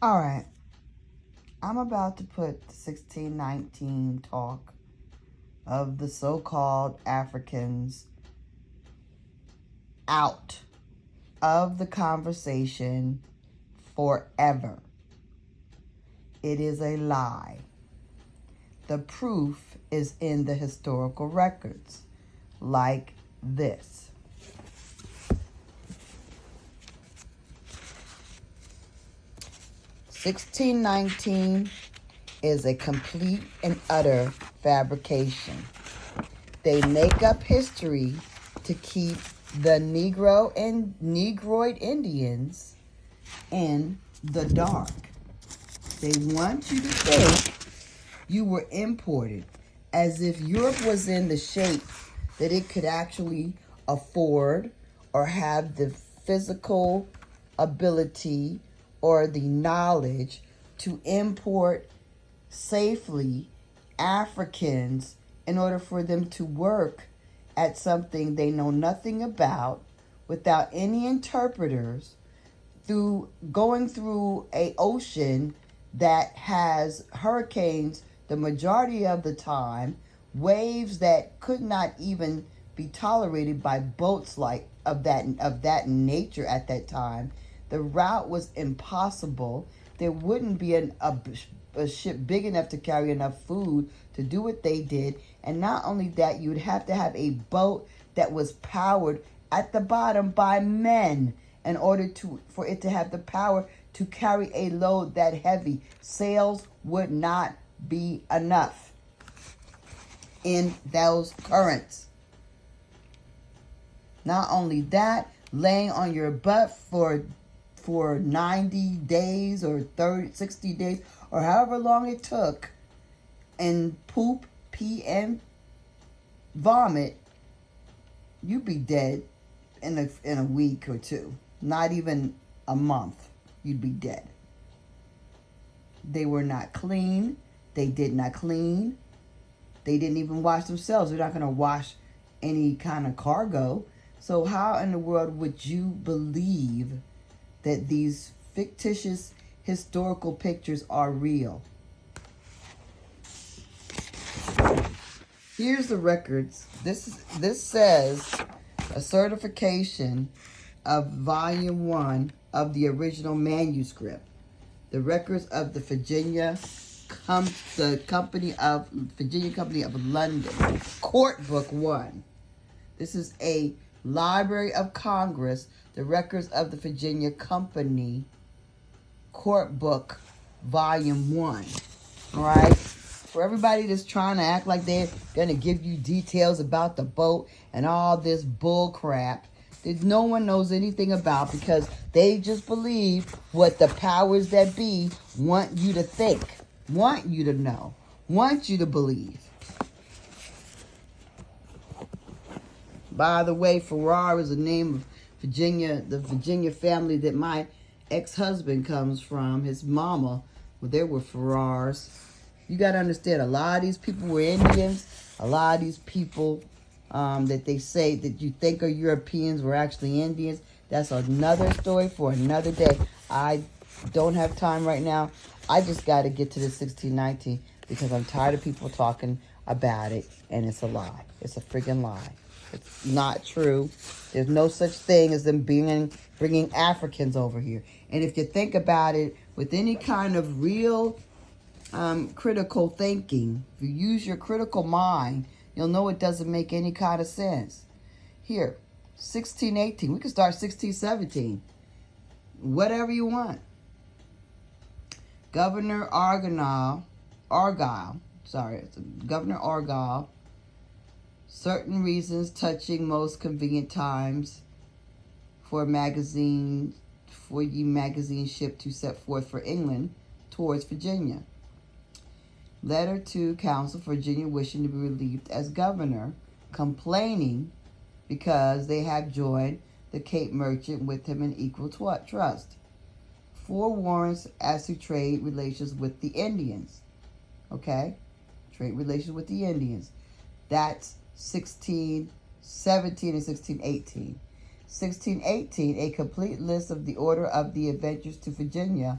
All right. I'm about to put the 1619 talk of the so-called Africans out of the conversation forever. It is a lie. The proof is in the historical records, like this. "1619 is a complete and utter fabrication. They make up history to keep the Negro and Negroid Indians in the dark. They want you to think you were imported, as if Europe was in the shape that it could actually afford or have the physical ability or the knowledge to import safely Africans in order for them to work at something they know nothing about, without any interpreters, through going through a ocean that has hurricanes the majority of the time, waves that could not even be tolerated by boats like of that nature at that time. The route was impossible. There wouldn't be a ship big enough to carry enough food to do what they did. And not only that, you'd have to have a boat that was powered at the bottom by men in order for it to have the power to carry a load that heavy. Sails would not be enough in those currents. Not only that, laying on your butt for 90 days or 60 days or however long it took, and poop, pee, and vomit, you'd be dead in a week or two. Not even a month, you'd be dead. They were not clean. They did not clean. They didn't even wash themselves. They're not going to wash any kind of cargo. So how in the world would you believe that these fictitious historical pictures are real? Here's the records. This says a certification of volume 1 of the original manuscript. The records of the Virginia Company of London, Court Book 1. This is a Library of Congress, the records of the Virginia Company, Court Book, Volume 1. All right? For everybody that's trying to act like they're going to give you details about the boat and all this bull crap that no one knows anything about, because they just believe what the powers that be want you to think, want you to know, want you to believe. By the way, Farrar is the name of Virginia, the Virginia family that my ex-husband comes from. His mama, well, they were Farrars. You got to understand, a lot of these people were Indians. A lot of these people that they say that you think are Europeans were actually Indians. That's another story for another day. I don't have time right now. I just got to get to the 1619 because I'm tired of people talking about it, and it's a lie. It's a freaking lie. It's not true. There's no such thing as them bringing Africans over here. And if you think about it with any kind of real critical thinking, if you use your critical mind, you'll know it doesn't make any kind of sense. Here, 1618. We can start 1617. Whatever you want. Governor Argyle, certain reasons touching most convenient times for ye magazine ship to set forth for England towards Virginia. Letter to Council for Virginia wishing to be relieved as governor, complaining because they have joined the Cape Merchant with him in equal trust. 4 warrants as to trade relations with the Indians. Okay? Trade relations with the Indians. That's 1617 and 1618. 1618, a complete list of the order of the adventures to Virginia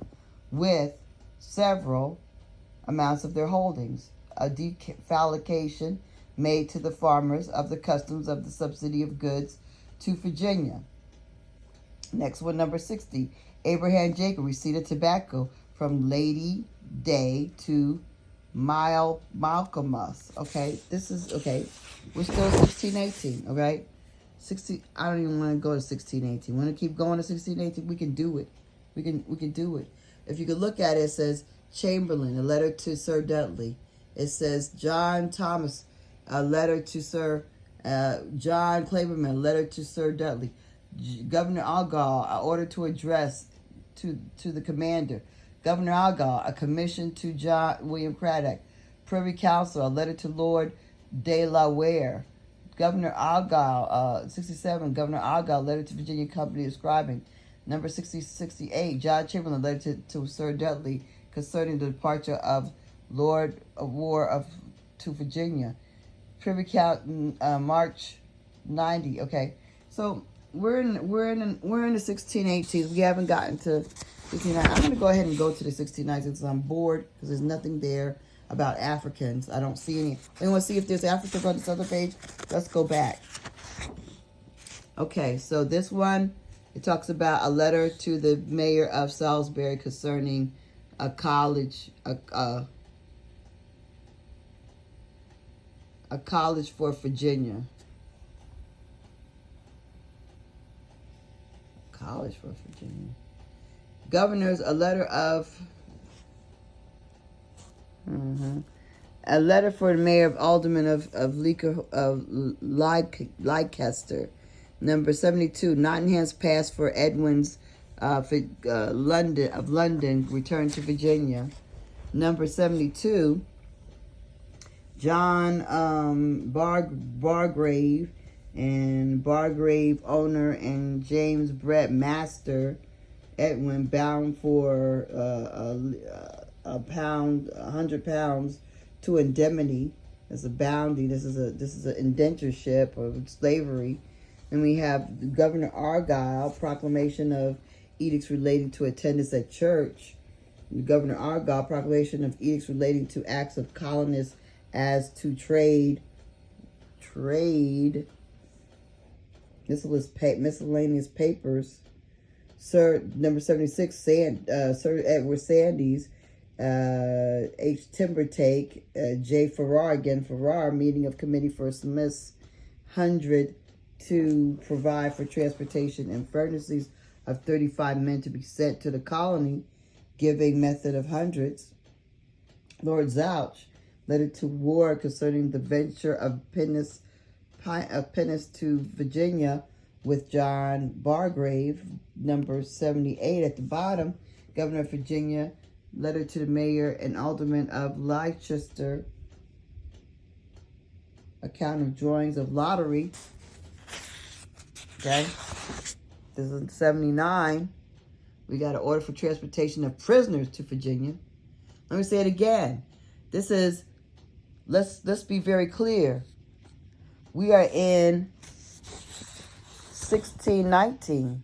with several amounts of their holdings. A defalcation made to the farmers of the customs of the subsidy of goods to Virginia. Next one, number 60. Abraham Jacob received tobacco from Lady Day to Malcolmus. Okay, this is, okay, we're still 1618, okay? 60, I don't even want to go to 1618. Want to keep going to 1618? We can do it. We can do it. If you could look at it, it says Chamberlain, a letter to Sir Dudley. It says John Thomas, a letter to Sir John Claverman, a letter to Sir Dudley. Governor Argyle, an order to address to the commander. Governor Argyle, a commission to John William Craddock. Privy Council, a letter to Lord de la Ware. Governor Argyle, 67, Governor Argyle, letter to Virginia Company describing. Number 68, John Chamberlain, letter to Sir Dudley concerning the departure of Lord of War to Virginia. Privy Council, March 90. Okay, so we're in the 1618s. We haven't gotten to 1619. I'm going to go ahead and go to the 1619s because I'm bored because there's nothing there about Africans. I don't see any. Anyone see if there's Africans on this other page? Let's go back. Okay, so this one, it talks about a letter to the mayor of Salisbury concerning a college, a college for Virginia. College for Virginia. Governors, a letter of... A letter for the mayor of alderman of Leicester. Number 72, Nottingham's pass for Edwin's London returned to Virginia. Number 72, John Bargrave and Bargrave owner and James Brett Master Edwin bound for £100 to indemnity as a bounty. This is an indentureship of slavery. And we have Governor Argyle, proclamation of edicts relating to attendance at church. Governor Argyle, proclamation of edicts relating to acts of colonists as to trade. Miscellaneous papers. Sir, number 76, Sir Edward Sandys, H. Timbertake, J. Farrar, meeting of committee for Smith's 100 to provide for transportation and furnaces of 35 men to be sent to the colony, giving method of hundreds. Lord Zouch, letter to Ward concerning the venture of pinnace to Virginia with John Bargrave. Number 78 at the bottom, Governor of Virginia, letter to the mayor and alderman of Leicester, account of drawings of lottery. Okay, this is 79. We got an order for transportation of prisoners to Virginia. Let me say it again. This is, let's be very clear. We are in 1619.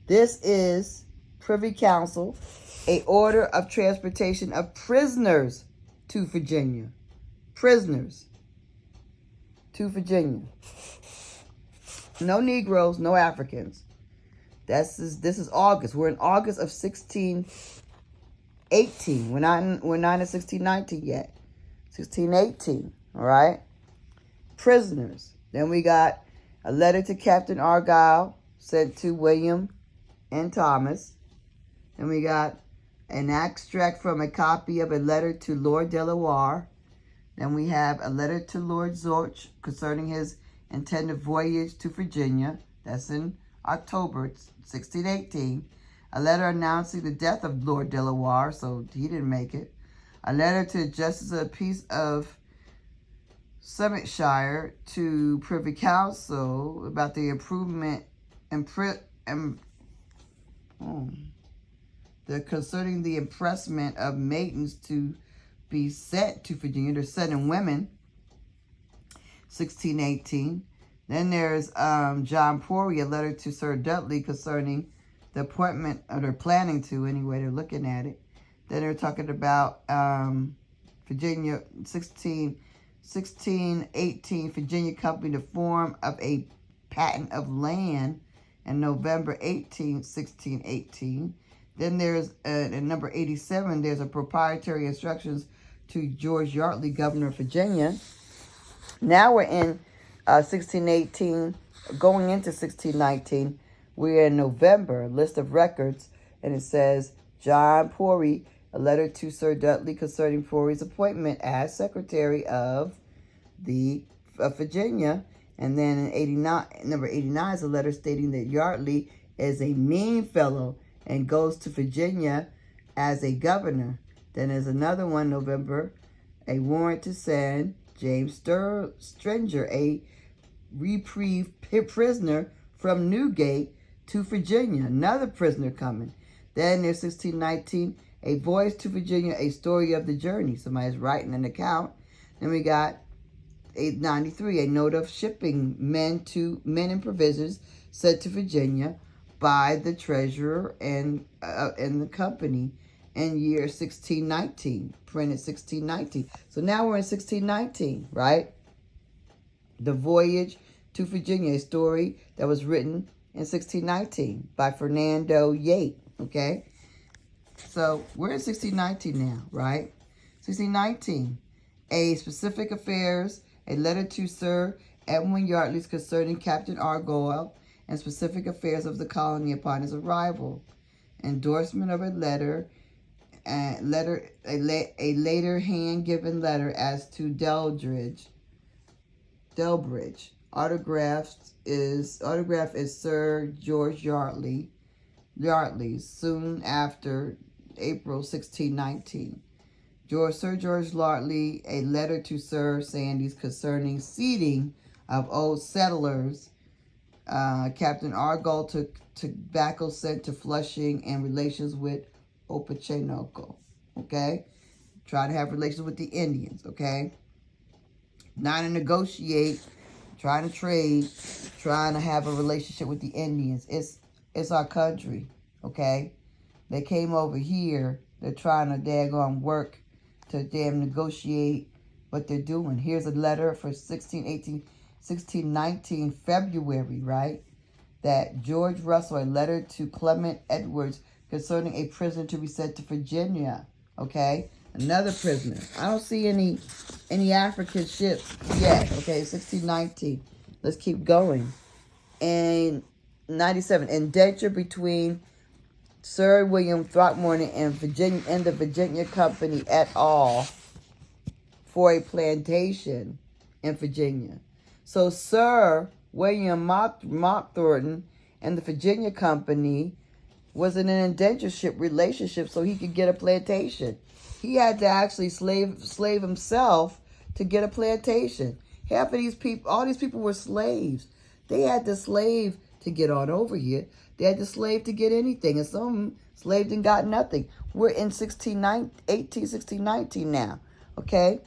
This is Privy Council, a order of transportation of prisoners to Virginia. Prisoners to Virginia. No Negroes, no Africans. This is August. We're in August of 1618. We're not in 1619 yet. 1618. All right. Prisoners. Then we got a letter to Captain Argyle sent to William and Thomas. Then we got an extract from a copy of a letter to Lord Delaware. Then we have a letter to Lord Zorch concerning his intended voyage to Virginia. That's in October 1618. A letter announcing the death of Lord Delaware, so he didn't make it. A letter to the Justice of the Peace of Somersetshire to Privy Council about the improvement concerning the impressment of maidens to be sent to Virginia. They're sending women. 1618. Then there's John Pory, a letter to Sir Dudley concerning the appointment, or they're planning to anyway, they're looking at it. Then they're talking about Virginia 1618 Virginia Company, the form of a patent of land, and November 18, 1618. Then there's in number 87, there's a proprietary instructions to George Yardley, governor of Virginia. Now we're in 1618, going into 1619. We're in November, list of records, and it says John Pori, a letter to Sir Dudley concerning Pori's appointment as Secretary of Virginia. And then in 89, number 89 is a letter stating that Yardley is a mean fellow and goes to Virginia as a governor. Then there's another one, November, a warrant to send James Stringer, a reprieve prisoner from Newgate, to Virginia. Another prisoner coming. Then there's 1619, a voyage to Virginia, a story of the journey. Somebody's writing an account. Then we got 893, a note of shipping men and provisions sent to Virginia by the treasurer and the company in year 1619, printed 1619. So now we're in 1619, right? The voyage to Virginia, a story that was written in 1619 by Fernando Yate, okay? So we're in 1619 now, right? 1619, a specific affairs, a letter to Sir Edwin Yardley concerning Captain Argyle and specific affairs of the colony upon his arrival. Endorsement of a letter, a later hand-given letter as to Delbridge. Autograph is Sir George Yardley, soon after April 1619. Sir George Yardley, a letter to Sir Sandys concerning seeding of old settlers. Captain Argyle took tobacco sent to Flushing and relations with Opachenoco. Okay? Try to have relations with the Indians. Okay? Trying to negotiate, trying to trade, trying to have a relationship with the Indians. It's our country. Okay? They came over here. They're trying to daggone work to damn negotiate what they're doing. Here's a letter for 1619 February, right? That George Russell, a letter to Clement Edwards concerning a prisoner to be sent to Virginia. Okay? Another prisoner. I don't see any African ships yet. Okay, 1619. Let's keep going. And 97, indenture between Sir William Throckmorton and the Virginia Company et al. For a plantation in Virginia. So Sir William Thornton and the Virginia Company was in an indentureship relationship so he could get a plantation. He had to actually slave himself to get a plantation. Half of these people, all these people were slaves. They had to slave to get on over here. They had to slave to get anything. And some slaved and got nothing. We're in 1619 now. Okay?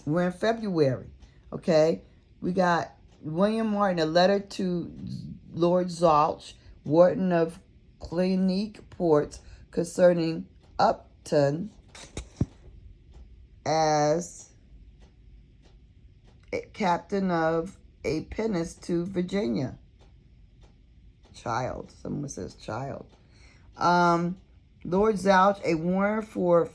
We're in February. Okay? We got William Martin, a letter to Lord Zalch, Warden of Clinique Ports, concerning Upton as captain of a pinnace to Virginia. Child. Someone says child. Lord Zalch, a warrant for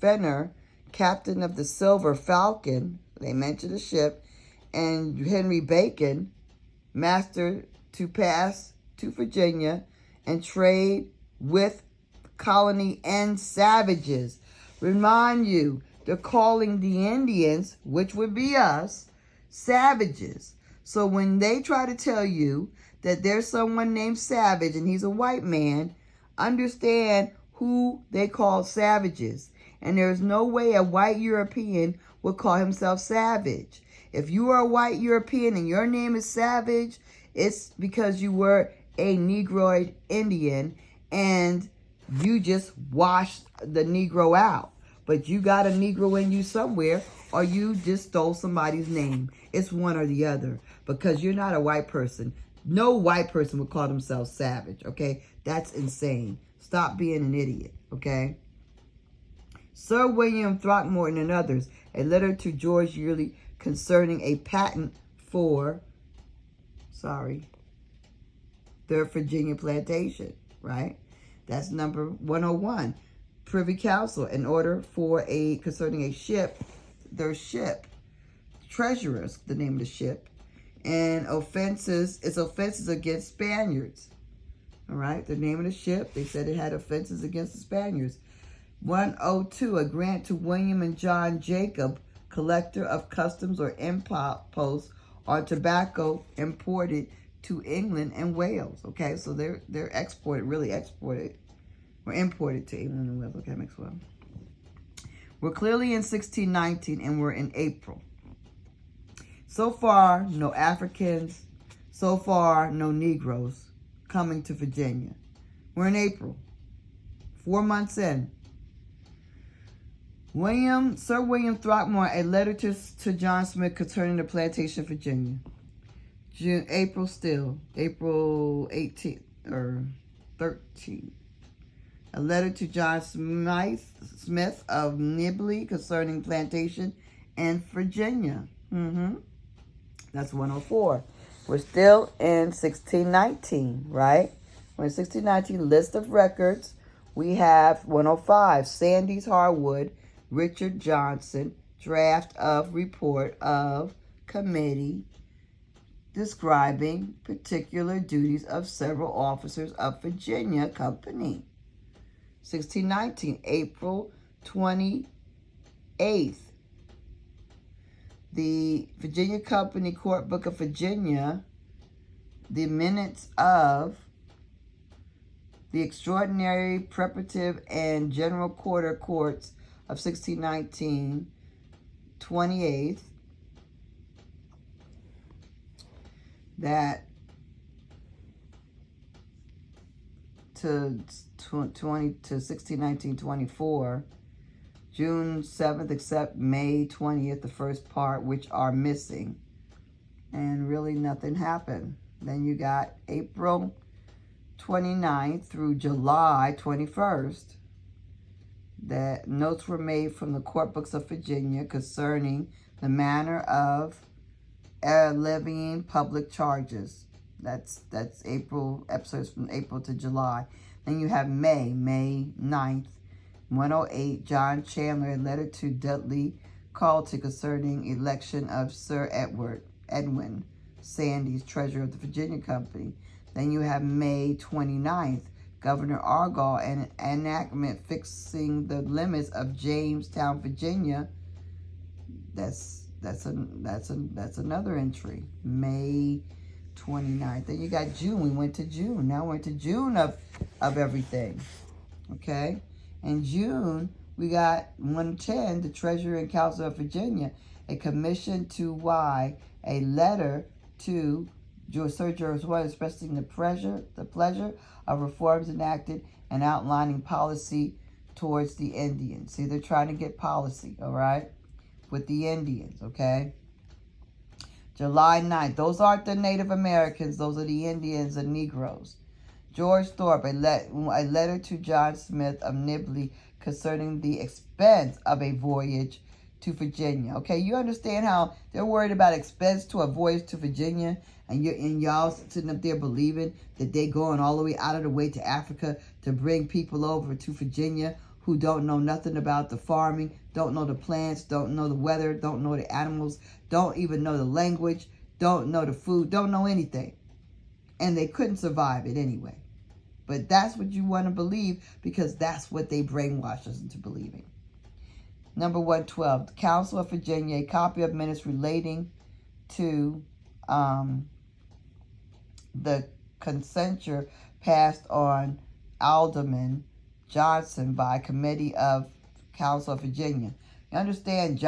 Fenner, captain of the Silver Falcon. They mentioned the ship. And Henry Bacon, master to pass to Virginia and trade with colony and savages. Remind you, they're calling the Indians, which would be us, savages. So when they try to tell you that there's someone named Savage and he's a white man, understand who they call savages. And there's no way a white European would call himself savage. If you are a white European and your name is Savage, it's because you were a Negroid Indian and you just washed the Negro out. But you got a Negro in you somewhere, or you just stole somebody's name. It's one or the other. Because you're not a white person. No white person would call themselves savage, okay? That's insane. Stop being an idiot, okay? Sir William Throckmorton and others, a letter to George Yearly concerning a patent for, their Virginia plantation, right? That's number 101. Privy Council, an order for concerning a ship, their ship. Treasurers, the name of the ship. And it's offenses against Spaniards. All right, the name of the ship, they said it had offenses against the Spaniards. 102, a grant to William and John Jacob, collector of customs or imposts on tobacco imported to England and Wales. Okay, so they're imported to England and Wales. Okay, makes well. We're clearly in 1619 and we're in April. So far, no Africans. So far, no Negroes coming to Virginia. We're in April. 4 months in. Sir William Throckmorton, a letter to John Smith concerning the plantation of Virginia. April 18th or 13th. A letter to John Smith of Nibley concerning plantation in Virginia. That's 104. We're still in 1619, right? We're in 1619, list of records. We have 105, Sandys Harwood, Richard Johnson, draft of report of committee describing particular duties of several officers of Virginia Company. 1619, April 28th. The Virginia Company Court Book of Virginia, the minutes of the Extraordinary, Preparative, and General Quarter Courts of 1619, 28th, that to 1619, 24, June 7th, except May 20th, the first part, which are missing. And really nothing happened. Then you got April 29th through July 21st. That notes were made from the court books of Virginia concerning the manner of levying public charges. That's April, episodes from April to July. Then you have May 9th. 108, John Chandler, a letter to Dudley Carleton concerning election of Sir Edwin Sandys, treasurer of the Virginia Company. Then you have May 29th, Governor Argall, an enactment fixing the limits of Jamestown, Virginia. That's another entry. May 29th. Then you got June. We went to June. Now we're into June of everything. Okay? In June, we got 110, the Treasurer and Council of Virginia, a commission to a letter to Sir George White expressing the pleasure of reforms enacted and outlining policy towards the Indians. See, they're trying to get policy, all right, with the Indians, okay? July 9th. Those aren't the Native Americans. Those are the Indians and Negroes. George Thorpe, a letter to John Smith of Nibley concerning the expense of a voyage to Virginia. Okay, you understand how they're worried about expense to a voyage to Virginia, and y'all sitting up there believing that they're going all the way out of the way to Africa to bring people over to Virginia who don't know nothing about the farming, don't know the plants, don't know the weather, don't know the animals, don't even know the language, don't know the food, don't know anything. And they couldn't survive it anyway. But that's what you want to believe because that's what they brainwash us into believing. Number 112, the Council of Virginia, a copy of minutes relating to the consenter passed on Alderman Johnson by Committee of Council of Virginia. You understand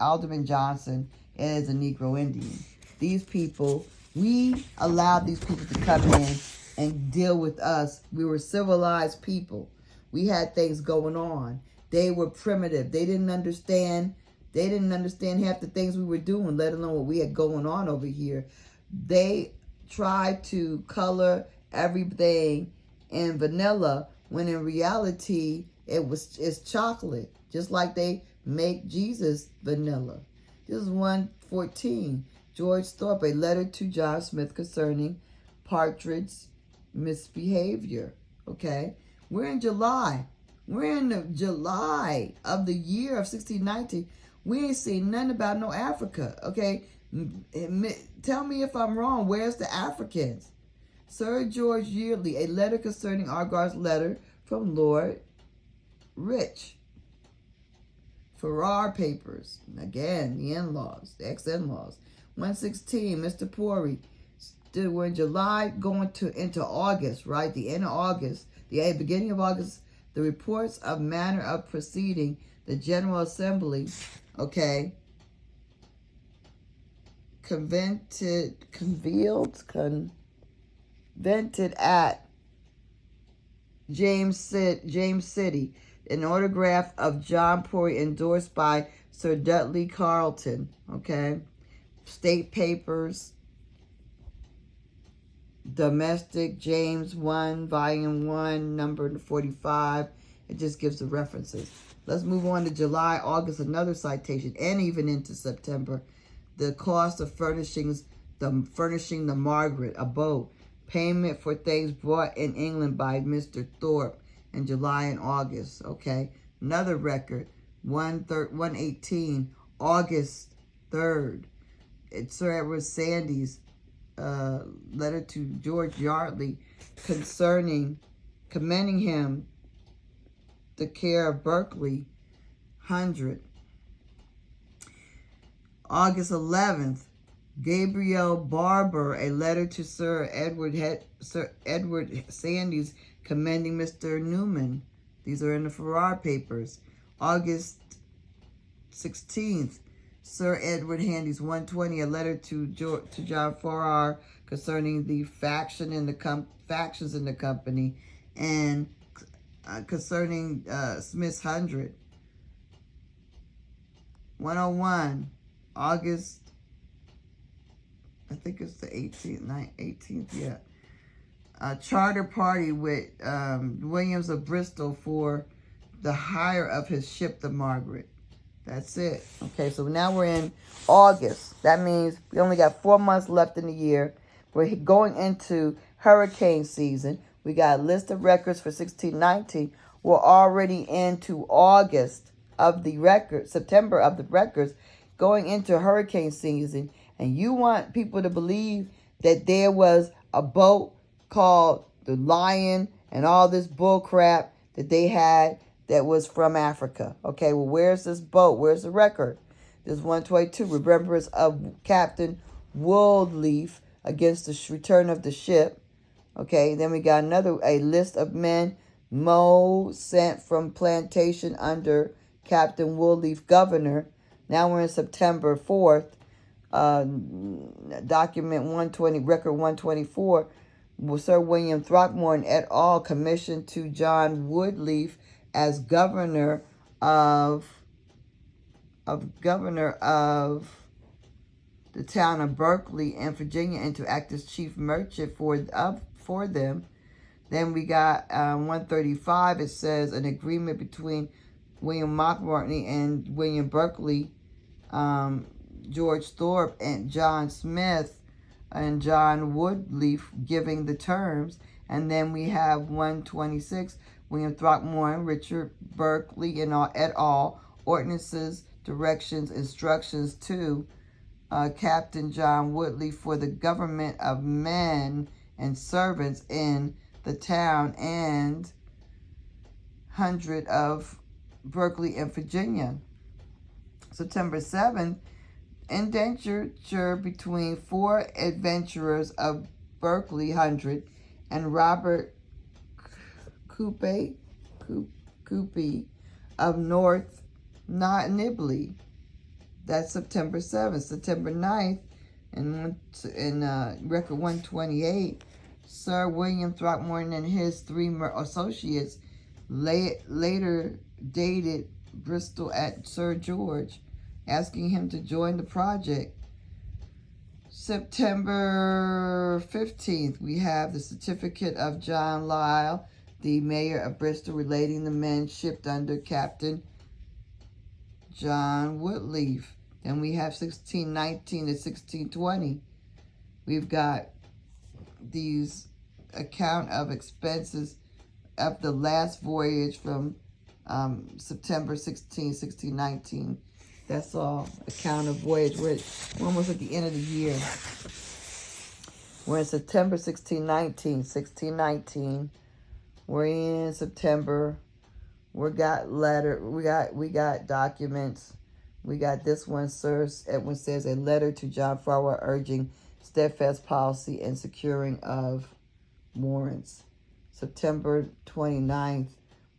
Alderman Johnson is a Negro Indian. These people, we allowed these people to come in and deal with us. We were civilized people. We had things going on. They were primitive. They didn't understand half the things we were doing, let alone what we had going on over here. They try to color everything in vanilla when in reality it's chocolate, just like they make Jesus vanilla. This is 114. George Thorpe, a letter to John Smith concerning Partridge's misbehavior. Okay, we're in July. We're in the July of the year of 1619. We ain't seen nothing about no Africa. Okay, tell me if I'm wrong. Where's the Africans? Sir George Yeardley, a letter concerning Argyll's letter from Lord Rich. Farrar Papers. Again, the in-laws, the ex-in-laws. 116, Mr. Pori. Still, we're in July going into August, right? The end of August, the beginning of August. The reports of manner of proceeding, the General Assembly, okay, convented at James City, an autograph of John Pori endorsed by Sir Dudley Carleton, okay, State Papers, Domestic, James 1, Volume 1, number 45. It just gives the references. Let's move on to July, August, another citation, and even into September. The cost of furnishing the Margaret, a boat. Payment for things brought in England by Mr. Thorpe in July and August. Okay. Another record, 118, August 3rd. It's Sir Edward Sandys' letter to George Yardley commending him the care of Berkeley 100. August 11th, Gabriel Barber, a letter to Sir Edward Sandys commending Mr. Newman. These are in the Farrar Papers. August 16th, Sir Edward Handy's 120, a letter to John Farrar concerning the factions in the company, and concerning Smith's 100. 101, August, I think it's the 18th, yeah. A charter party with Williams of Bristol for the hire of his ship, the Margaret. That's it. Okay, so now we're in August. That means we only got 4 months left in the year. We're going into hurricane season. We got a list of records for 1619. We're already into August of the record, September of the records, going into hurricane season. And you want people to believe that there was a boat called the Lion and all this bull crap that they had that was from Africa. Okay, well, where's this boat? Where's the record? This 122, remembrance of Captain Woodleaf against the return of the ship. Okay, then we got a list of men Mo sent from plantation under Captain Woodleaf, governor. Now we're in September 4th. Document 120, record 124. Sir William Throckmorton et al. Commissioned to John Woodleaf as governor of the town of Berkeley in Virginia, and to act as chief merchant for them. Then we got 135. It says an agreement between William Mockmartney and William Berkeley, George Thorpe and John Smith and John Woodleaf giving the terms. And then we have 126. William Throckmorton, Richard Berkeley, and et al. Ordinances, directions, instructions to Captain John Woodleaf for the government of men and servants in the town and 100 of Berkeley and Virginia. September 7th, indenture between 4 adventurers of Berkeley 100 and Robert Coupe of North Nibley. That's September 7th. September 9th, in record 128, Sir William Throckmorton and his 3 associates later dated Bristol at Sir George, asking him to join the project. September 15th, we have the certificate of John Lyle, the mayor of Bristol, relating the men shipped under Captain John Woodleaf. Then we have 1619 to 1620. We've got these account of expenses of the last voyage from September 16, 1619. That's all. Account of voyage. We're almost at the end of the year. We're in September 1619. 1619. We're in September. We got letter. We got documents. We got this one, Sir Edwin says, a letter to John Farwell urging steadfast policy and securing of warrants. September 29th,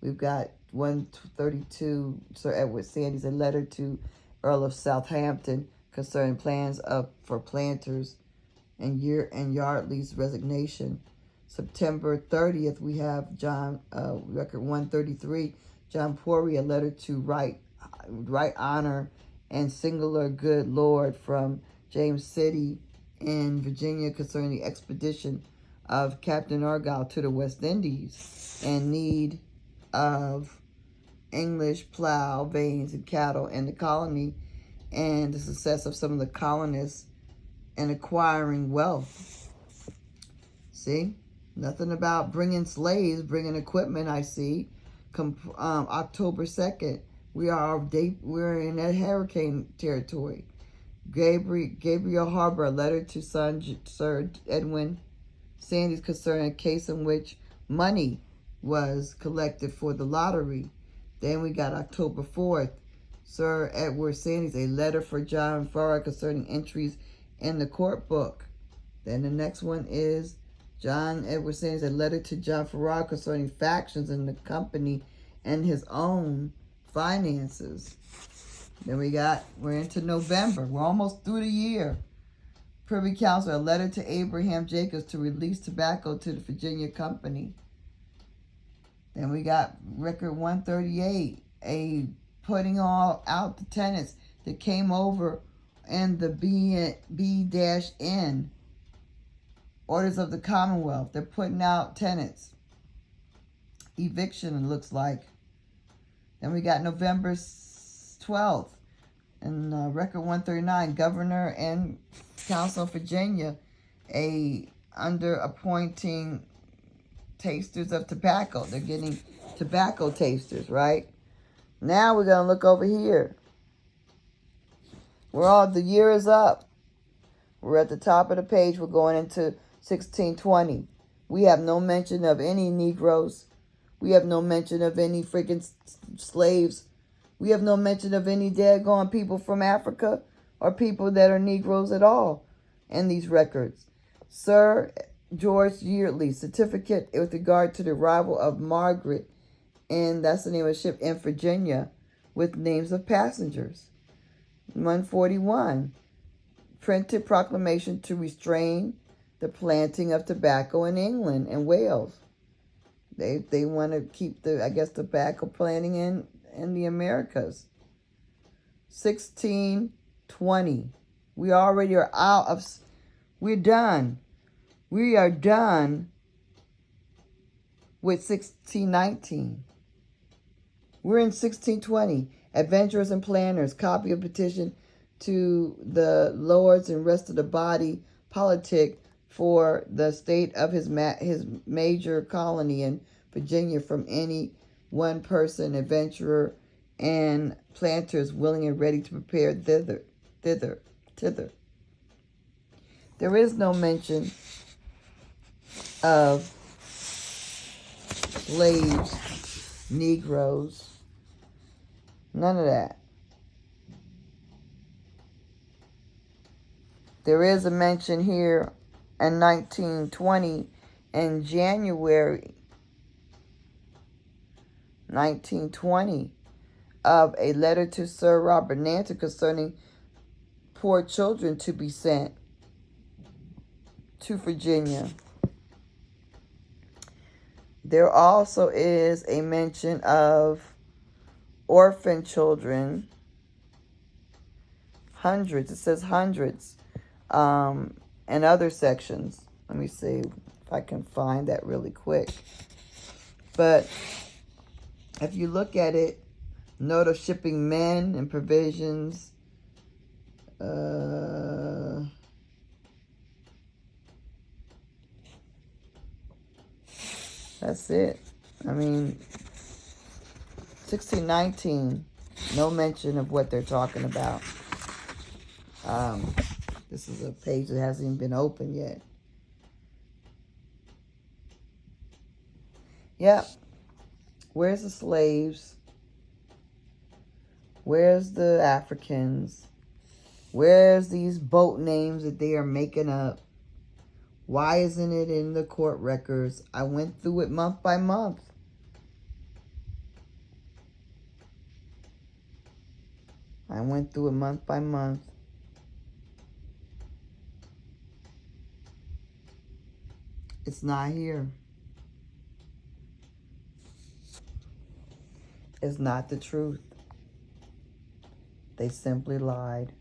we've got 132, Sir Edward Sandys, a letter to Earl of Southampton concerning plans for planters and Yardley's resignation. September 30th, we have record 133, John Pory, a letter to right honor and singular good Lord from James City in Virginia concerning the expedition of Captain Argyle to the West Indies and need of English plow, vanes, and cattle in the colony, and the success of some of the colonists in acquiring wealth. See? Nothing about bringing slaves, bringing equipment, I see. October 2nd, we're in that hurricane territory. Gabriel Harbor, a letter to Sir Edwin Sandys concerning a case in which money was collected for the lottery. Then we got October 4th, Sir Edward Sandys, a letter for John Farrar concerning entries in the court book. Then the next one is John Edward Sandys, a letter to John Farrar concerning factions in the company and his own finances. Then we're into November. We're almost through the year. Privy Council, a letter to Abraham Jacobs to release tobacco to the Virginia Company. Then we got record 138, a putting all out the tenants that came over and the B-N, orders of the Commonwealth. They're putting out tenants. Eviction, it looks like. Then we got November 12th. And record 139, Governor and Council of Virginia, under appointing tasters of tobacco. They're getting tobacco tasters, right? Now we're going to look over here. The year is up. We're at the top of the page. We're going into 1620. We have no mention of any Negroes. We have no mention of any freaking slaves. We have no mention of any daggone people from Africa or people that are Negroes at all in these records. Sir George Yeardley, certificate with regard to the arrival of Margaret, and that's the name of the ship, in Virginia, with names of passengers. 141, printed proclamation to restrain the planting of tobacco in England and Wales. They want to keep tobacco planting in the Americas. 1620. We already are out of, we're done. We are done with 1619. We're in 1620. Adventurers and planners, copy of petition to the lords and rest of the body politic for the state of his major colony in Virginia from any one person, adventurer, and planters willing and ready to prepare thither. There is no mention of slaves, Negroes, none of that. There is a mention here in 1920 in January 1920 of a letter to Sir Robert Nanton concerning poor children to be sent to Virginia. There also is a mention of orphan children, hundreds, it says hundreds and other sections. Let me see if I can find that really quick. But if you look at it, note of shipping men and provisions. That's it. I mean, 1619, no mention of what they're talking about. This is a page that hasn't even been opened yet. Yep. Where's the slaves? Where's the Africans? Where's these boat names that they are making up? Why isn't it in the court records? I went through it month by month. I went through it month by month. It's not here. It's not the truth. They simply lied.